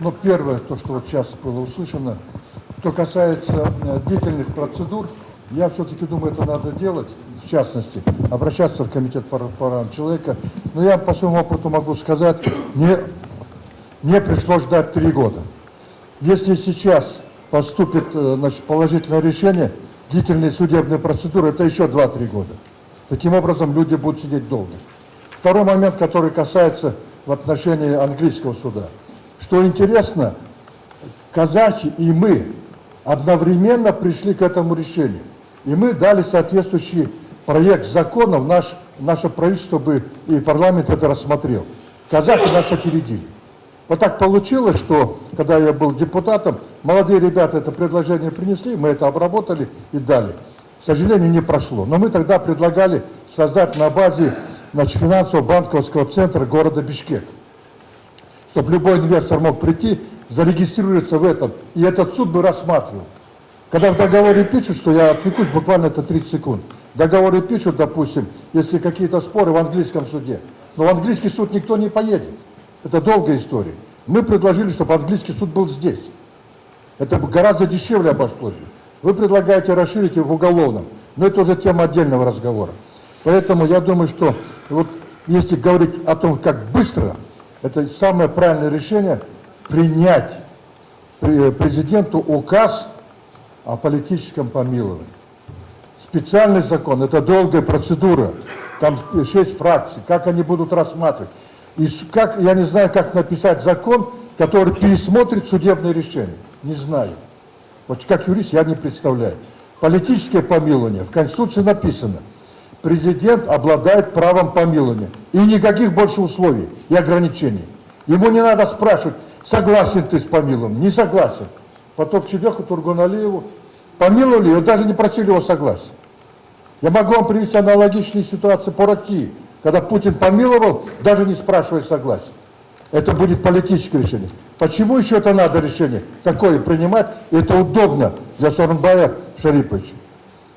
Ну, первое, то, что вот сейчас было услышано, что касается длительных процедур, я все-таки думаю, это надо делать, в частности, обращаться в комитет по правам человека. Но я по своему опыту могу сказать, мне пришлось ждать 3 года. Если сейчас поступит положительное решение, длительные судебные процедуры, это еще 2-3 года. Таким образом, люди будут сидеть долго. Второй момент, который касается в отношении английского суда. Что интересно, казахи и мы одновременно пришли к этому решению. И мы дали соответствующий проект закона в наше правительство, чтобы и парламент это рассмотрел. Казахи нас опередили. Вот так получилось, что, когда я был депутатом, молодые ребята это предложение принесли, мы это обработали и дали. К сожалению, не прошло. Но мы тогда предлагали создать на базе финансово-банковского центра города Бишкек, чтобы любой инвестор мог прийти, зарегистрироваться в этом, и этот суд бы рассматривал. Когда в договоре пишут, что я отвлекусь, буквально это 30 секунд, в договоре пишут, допустим, если какие-то споры в английском суде, но в английский суд никто не поедет. Это долгая история. Мы предложили, чтобы английский суд был здесь. Это гораздо дешевле обошлось. Вы предлагаете расширить его в уголовном, но это уже тема отдельного разговора. Поэтому я думаю, что вот если говорить о том, как быстро, это самое правильное решение принять президенту указ о политическом помиловании. Специальный закон, это долгая процедура, там 6 фракций, как они будут рассматривать. И как, я не знаю, как написать закон, который пересмотрит судебное решение. Не знаю. Вот как юрист я не представляю. Политическое помилование, в Конституции написано, президент обладает правом помилования. И никаких больше условий и ограничений. Ему не надо спрашивать, согласен ты с помилованием, не согласен. Потом Чебеху Тургуналиеву помиловали, и даже не просили его согласия. Я могу вам привести аналогичные ситуации по России, когда Путин помиловал, даже не спрашивая согласия. Это будет политическое решение. Почему еще это надо решение такое принимать? И это удобно для Сооронбая Шариповича.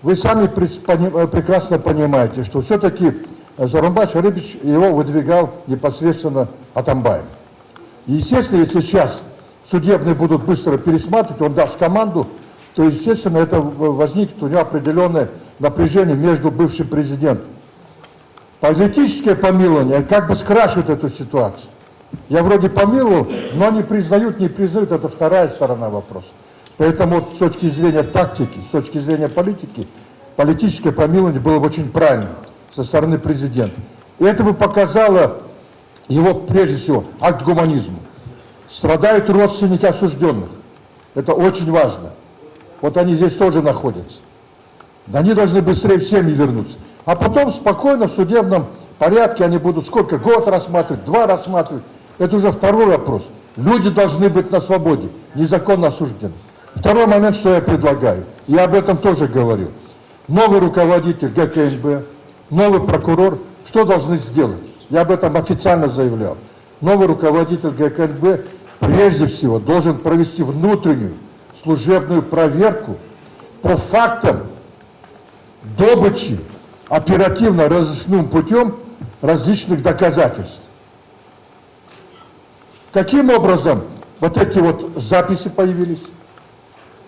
Вы сами прекрасно понимаете, что все-таки Сооронбай Шарипович его выдвигал непосредственно Атамбаев. И естественно, если сейчас судебные будут быстро пересматривать, он даст команду, то естественно это возникнет у него определенное напряжение между бывшим президентом. Политическое помилование как бы скрашивает эту ситуацию. Я вроде помиловал, но не признают, это вторая сторона вопроса. Поэтому с точки зрения тактики, с точки зрения политики, политическое помилование было бы очень правильным со стороны президента. И это бы показало его, прежде всего, акт гуманизма. Страдают родственники осужденных. Это очень важно. Вот они здесь тоже находятся. Они должны быстрее в семьи вернуться. А потом спокойно в судебном порядке они будут сколько? Год рассматривать, 2 рассматривать. Это уже второй вопрос. Люди должны быть на свободе, незаконно осуждены. Второй момент, что я предлагаю. Я об этом тоже говорил. Новый руководитель ГКНБ, новый прокурор, что должны сделать? Я об этом официально заявлял. Новый руководитель ГКНБ прежде всего должен провести внутреннюю служебную проверку по фактам добычи оперативно-розыскным путем различных доказательств. Каким образом вот эти вот записи появились?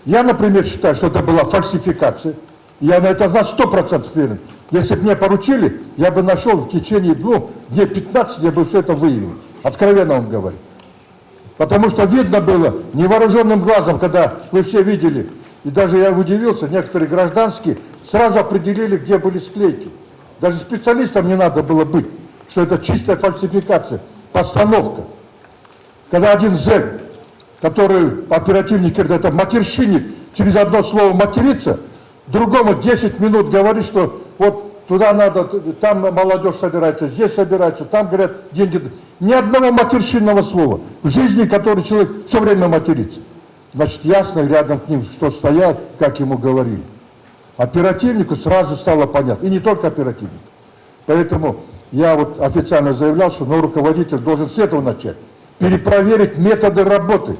Я, например, считаю, что это была фальсификация. Я на это на 100% уверен. Если бы мне поручили, я бы нашел в течение дней 15, я бы все это выявил. Откровенно вам говорю. Потому что видно было невооруженным глазом, когда вы все видели, и даже я удивился, некоторые гражданские сразу определили, где были склейки. Даже специалистам не надо было быть, что это чистая фальсификация, постановка. Когда один зэк, который оперативник, это матерщинник, через одно слово матерится, другому 10 минут говорит, что вот туда надо, там молодежь собирается, здесь собирается, там, говорят, деньги. Ни одного матерщинного слова в жизни, который человек все время матерится. Значит, ясно рядом к ним, что стоял, как ему говорили. Оперативнику сразу стало понятно. И не только оперативнику. Поэтому я вот официально заявлял, что новый руководитель должен с этого начать. Перепроверить методы работы.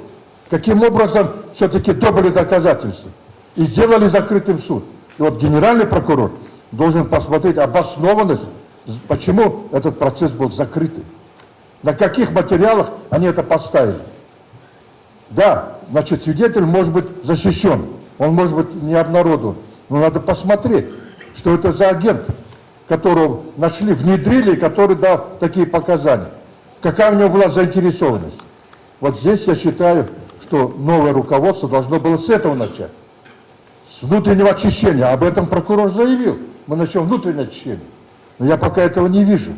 Каким образом все-таки добыли доказательства. И сделали закрытым суд. И вот генеральный прокурор должен посмотреть обоснованность, почему этот процесс был закрытый. На каких материалах они это поставили. Да, значит, свидетель может быть защищен, он может быть не обнародован, но надо посмотреть, что это за агент, которого нашли, внедрили, который дал такие показания. Какая у него была заинтересованность? Вот здесь я считаю, что новое руководство должно было с этого начать. С внутреннего очищения. Об этом прокурор заявил. Мы начнем внутреннее очищение. Но я пока этого не вижу.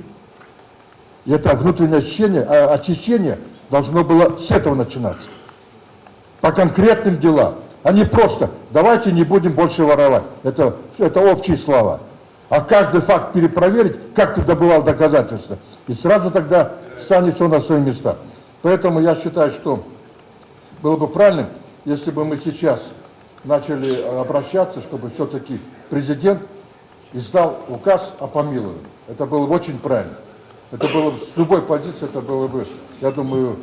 И это внутреннее очищение должно было с этого начинаться. По конкретным делам. А не просто «давайте не будем больше воровать». Это общие слова. А каждый факт перепроверить, как ты добывал доказательства. И сразу тогда станет все на свои места. Поэтому я считаю, что было бы правильным, если бы мы сейчас начали обращаться, чтобы все-таки президент издал указ о помиловании. Это было бы очень правильно. Это было бы с любой позиции, это было бы, я думаю,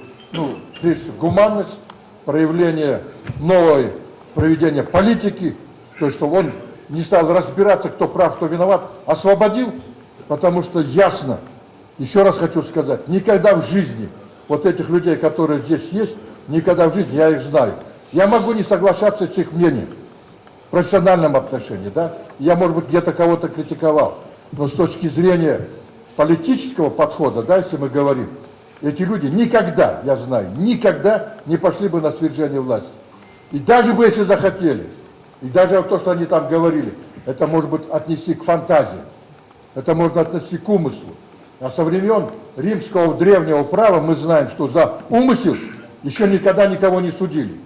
прежде всего, гуманность, проявление новой проведения политики, то есть, чтобы он не стал разбираться, кто прав, кто виноват, освободил, потому что ясно, еще раз хочу сказать, никогда в жизни вот этих людей, которые здесь есть, никогда в жизни, я их знаю. Я могу не соглашаться с их мнением в профессиональном отношении, да, я, может быть, где-то кого-то критиковал, но с точки зрения политического подхода, да, если мы говорим, эти люди никогда, я знаю, никогда не пошли бы на свержение власти. И даже бы, если захотели, и даже то, что они там говорили, это может быть отнести к фантазии, это можно отнести к умыслу. А со времен римского древнего права мы знаем, что за умысел еще никогда никого не судили.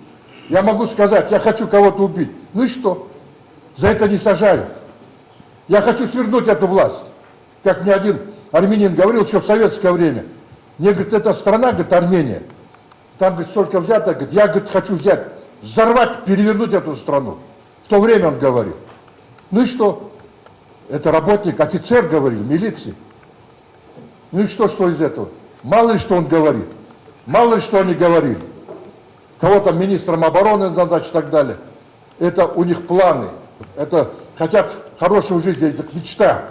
Я могу сказать, я хочу кого-то убить. Ну и что? За это не сажают. Я хочу свернуть эту власть. Как мне один армянин говорил еще в советское время. Мне, говорит, эта страна, говорит, Армения, там, говорит, столько взято, говорит, я, говорит, хочу взять, взорвать, перевернуть эту страну. В то время он говорил. Ну и что? Это работник, офицер говорил, милиции. Ну и что из этого? Мало ли что он говорит. Мало ли что они говорили. Кого-то министром обороны назначить и так далее. Это у них планы. Это хотят хорошего жизни, это мечта.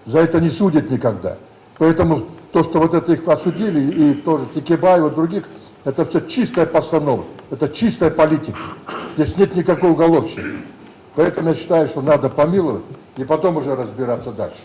За это не судят никогда. Поэтому то, что вот это их осудили, и тоже Текебаева и других, это все чистая постанова. Это чистая политика. Здесь нет никакой уголовщины. Поэтому я считаю, что надо помиловать и потом уже разбираться дальше.